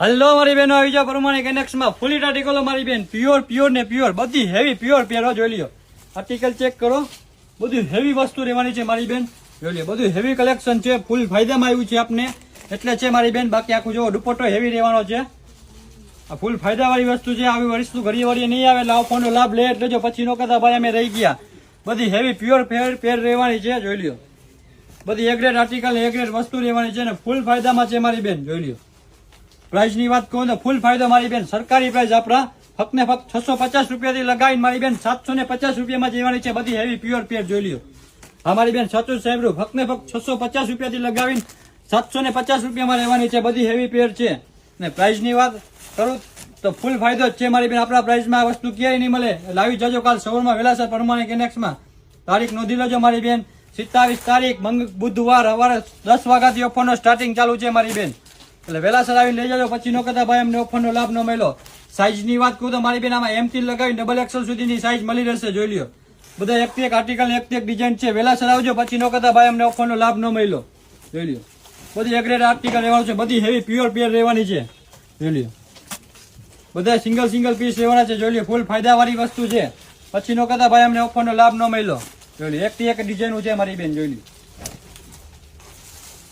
Hello મારી બહેનો, આવી જાઓ પ્રમાણે કનેક્શનમાં ફૂલી આર્ટિકલો મારી બેન, પ્યોર ને પ્યોર, બધી હેવી પ્યોર પહેરો. જોઈ લ્યો, આર્ટિકલ ચેક કરો, બધું હેવી વસ્તુ રહેવાની છે મારી બેન. જોઈ લ્યો, બધું હેવી કલેક્શન છે, ફૂલ ફાયદામાં આવ્યું છે આપને, એટલે છે મારી બેન. બાકી આખું જો દુપટ્ટો હેવી રહેવાનો છે, આ ફૂલ ફાયદાવાળી વસ્તુ છે. આવી વસ્તુ ઘડી વળી નહીં આવે, લાવ ફોનનો લાભ લે એટલે જો પછી નો કહેતા ભાઈ અમે રહી ગયા. બધી હેવી પ્યોર પેર રહેવાની છે. જોઈ લ્યો, બધી એ ગ્રેડ આર્ટિકલ એ ગ્રેડ વસ્તુ રહેવાની છે ને ફૂલ ફાયદામાં છે મારી બેન. જોઈ લ્યો, પ્રાઇસ ની વાત કહું તો ફૂલ ફાયદો મારી બેન. સરકારી પ્રાઇસ આપણા ફક્ત ને ફક્ત 650 રૂપિયાથી લગાવીને મારી બેન 750 રૂપિયામાં જવાની છે. બધી હેવી પ્યોર પેર. જોઈ લ્યો, હા મારી બેન, સાચું સાહેબ, ફક્ત ને ફક્ત 650 રૂપિયાથી લગાવીને 750 રૂપિયામાં રહેવાની છે. બધી હેવી પેર છે ને પ્રાઇસ ની વાત કરું તો ફૂલ ફાયદો જ છે મારી બેન. આપણા પ્રાઇસમાં આ વસ્તુ ક્યાંય નહીં મળે. લાવી જજો કાલ સવારમાં વેલાસર પ્રમાણે કેનેક્સમાં. તારીખ નોંધી લેજો મારી બેન, 27 તારીખ બુધવાર સવારે 10 વાગ્યાથી ઓફરનો સ્ટાર્ટિંગ ચાલુ છે મારી બેન. એટલે વેલાસર આવીને લઈ જજો, પછી નો કહેતા ભાઈ અમને ઓફરનો લાભ ન મળ્યો. સાઈઝ ની વાત કરું તો મારી બેન આમાં M થી લગાવી ડબલ XL સુધીની સાઈઝ મળી રહેશે. જોઈ લ્યો, બધા એકથી એક આર્ટિકલ એકથી એક ડિઝાઇન છે. વેલાસર આવજો, પછી નો કહેતા ભાઈ અમને ઓફરનો લાભ ન મળ્યો. જોઈ લ્યો, બધી એક ગ્રેડ આર્ટિકલ રહેવાનું છે, બધી હેવી પ્યોર પેર રહેવાની છે. જોઈ લ્યો, બધા સિંગલ પીસ રહેવાના છે. જોઈ લ્યો, ફૂલ ફાયદાવાળી વસ્તુ છે, પછી નો કહેતા ભાઈ અમને ઓફરનો લાભ ન મળ્યો. જોઈ લ્યો, એકથી એક ડિઝાઇન છે મારી બેન. જોઈ લ્યો,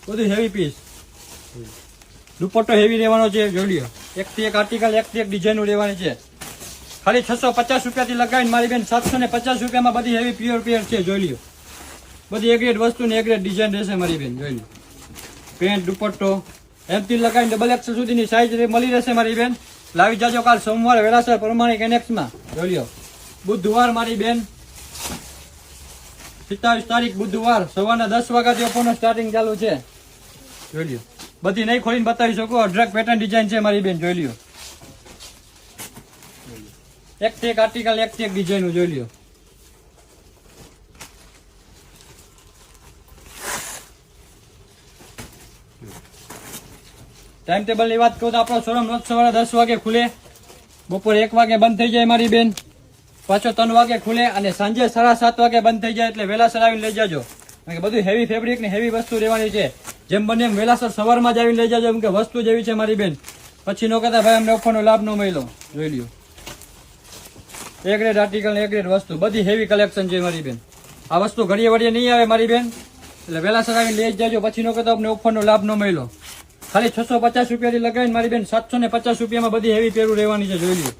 બધું હેવી પીસ, દુપટ્ટો હેવી રહેવાનો છે. જોઈ લ્યો, એકથી એક આર્ટિકલ એકથી એક ડિઝાઇન રહેવાની છે. ખાલી 650 રૂપિયાથી લગાવીને મારી બેન 750 રૂપિયામાં બધી હેવી પ્યોર પેર છે. જોઈ લ્યો, બધી એક ગ્રેડ વસ્તુ ને એક ગ્રેડ ડિઝાઇન રહેશે મારી બેન. જોઈ લ્યો, પેન્ટ દુપટ્ટો એમથી લગાવીને ડબલ XL સુધીની સાઈઝ મળી રહેશે મારી બેન. લાવી જાજો કાલ સોમવારે વેલાસર પ્રમાણે કેનેક્સમાં. જોઈ લ્યો, બુધવાર મારી બેન, 27 તારીખ બુધવાર સવારના 10 વાગ્યાથી ઓફરનો સ્ટાર્ટિંગ ચાલુ છે. જોઈ લ્યો, બધી નહીં ખોલીને બતાવી શકો, અઢળક પેટર્ન ડિઝાઇન છે મારી બેન. જોઈ લ્યો, એકથી એક આર્ટિકલ એકથી એક ડિઝાઇન. જોઈ લ્યો, ટાઈમ ટેબલ ની વાત કહું તો આપણો શોરૂમ રોજ સવારે 10 વાગે ખુલે, બપોરે 1 વાગે બંધ થઈ જાય મારી બેન, પાછો 3 વાગે ખુલે અને સાંજે 7:30 વાગે બંધ થઈ જાય. એટલે વેલાસર આવીને લઈ જાજો, બધું હેવી ફેબ્રિક ને હેવી વસ્તુ રહેવાની છે. જેમ બને એમ વેલાસર સવારમાં જ આવીને લઈ જાજો, કેમ કે વસ્તુ જેવી છે મારી બેન. પછી નો કહેતા ભાઈ અમને ઓફરનો લાભ ન મળ્યો. જોઈ લ્યો, એ ગ્રેડ આર્ટિકલ ને એ ગ્રેડ વસ્તુ, બધી હેવી કલેક્શન છે મારી બેન. આ વસ્તુ ઘડીએ વળીએ નહીં આવે મારી બેન, એટલે વેલાસર આવીને લઈ જાજો, પછી નો કહેતા અમને ઓફરનો લાભ ન મળ્યો. ખાલી 650 રૂપિયાથી લગાવીને મારી બેન 750 રૂપિયામાં બધી હેવી પેરું રહેવાની છે. જોઈ લ્યો,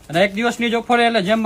અને એક દિવસની જ ઓફર એટલે જેમ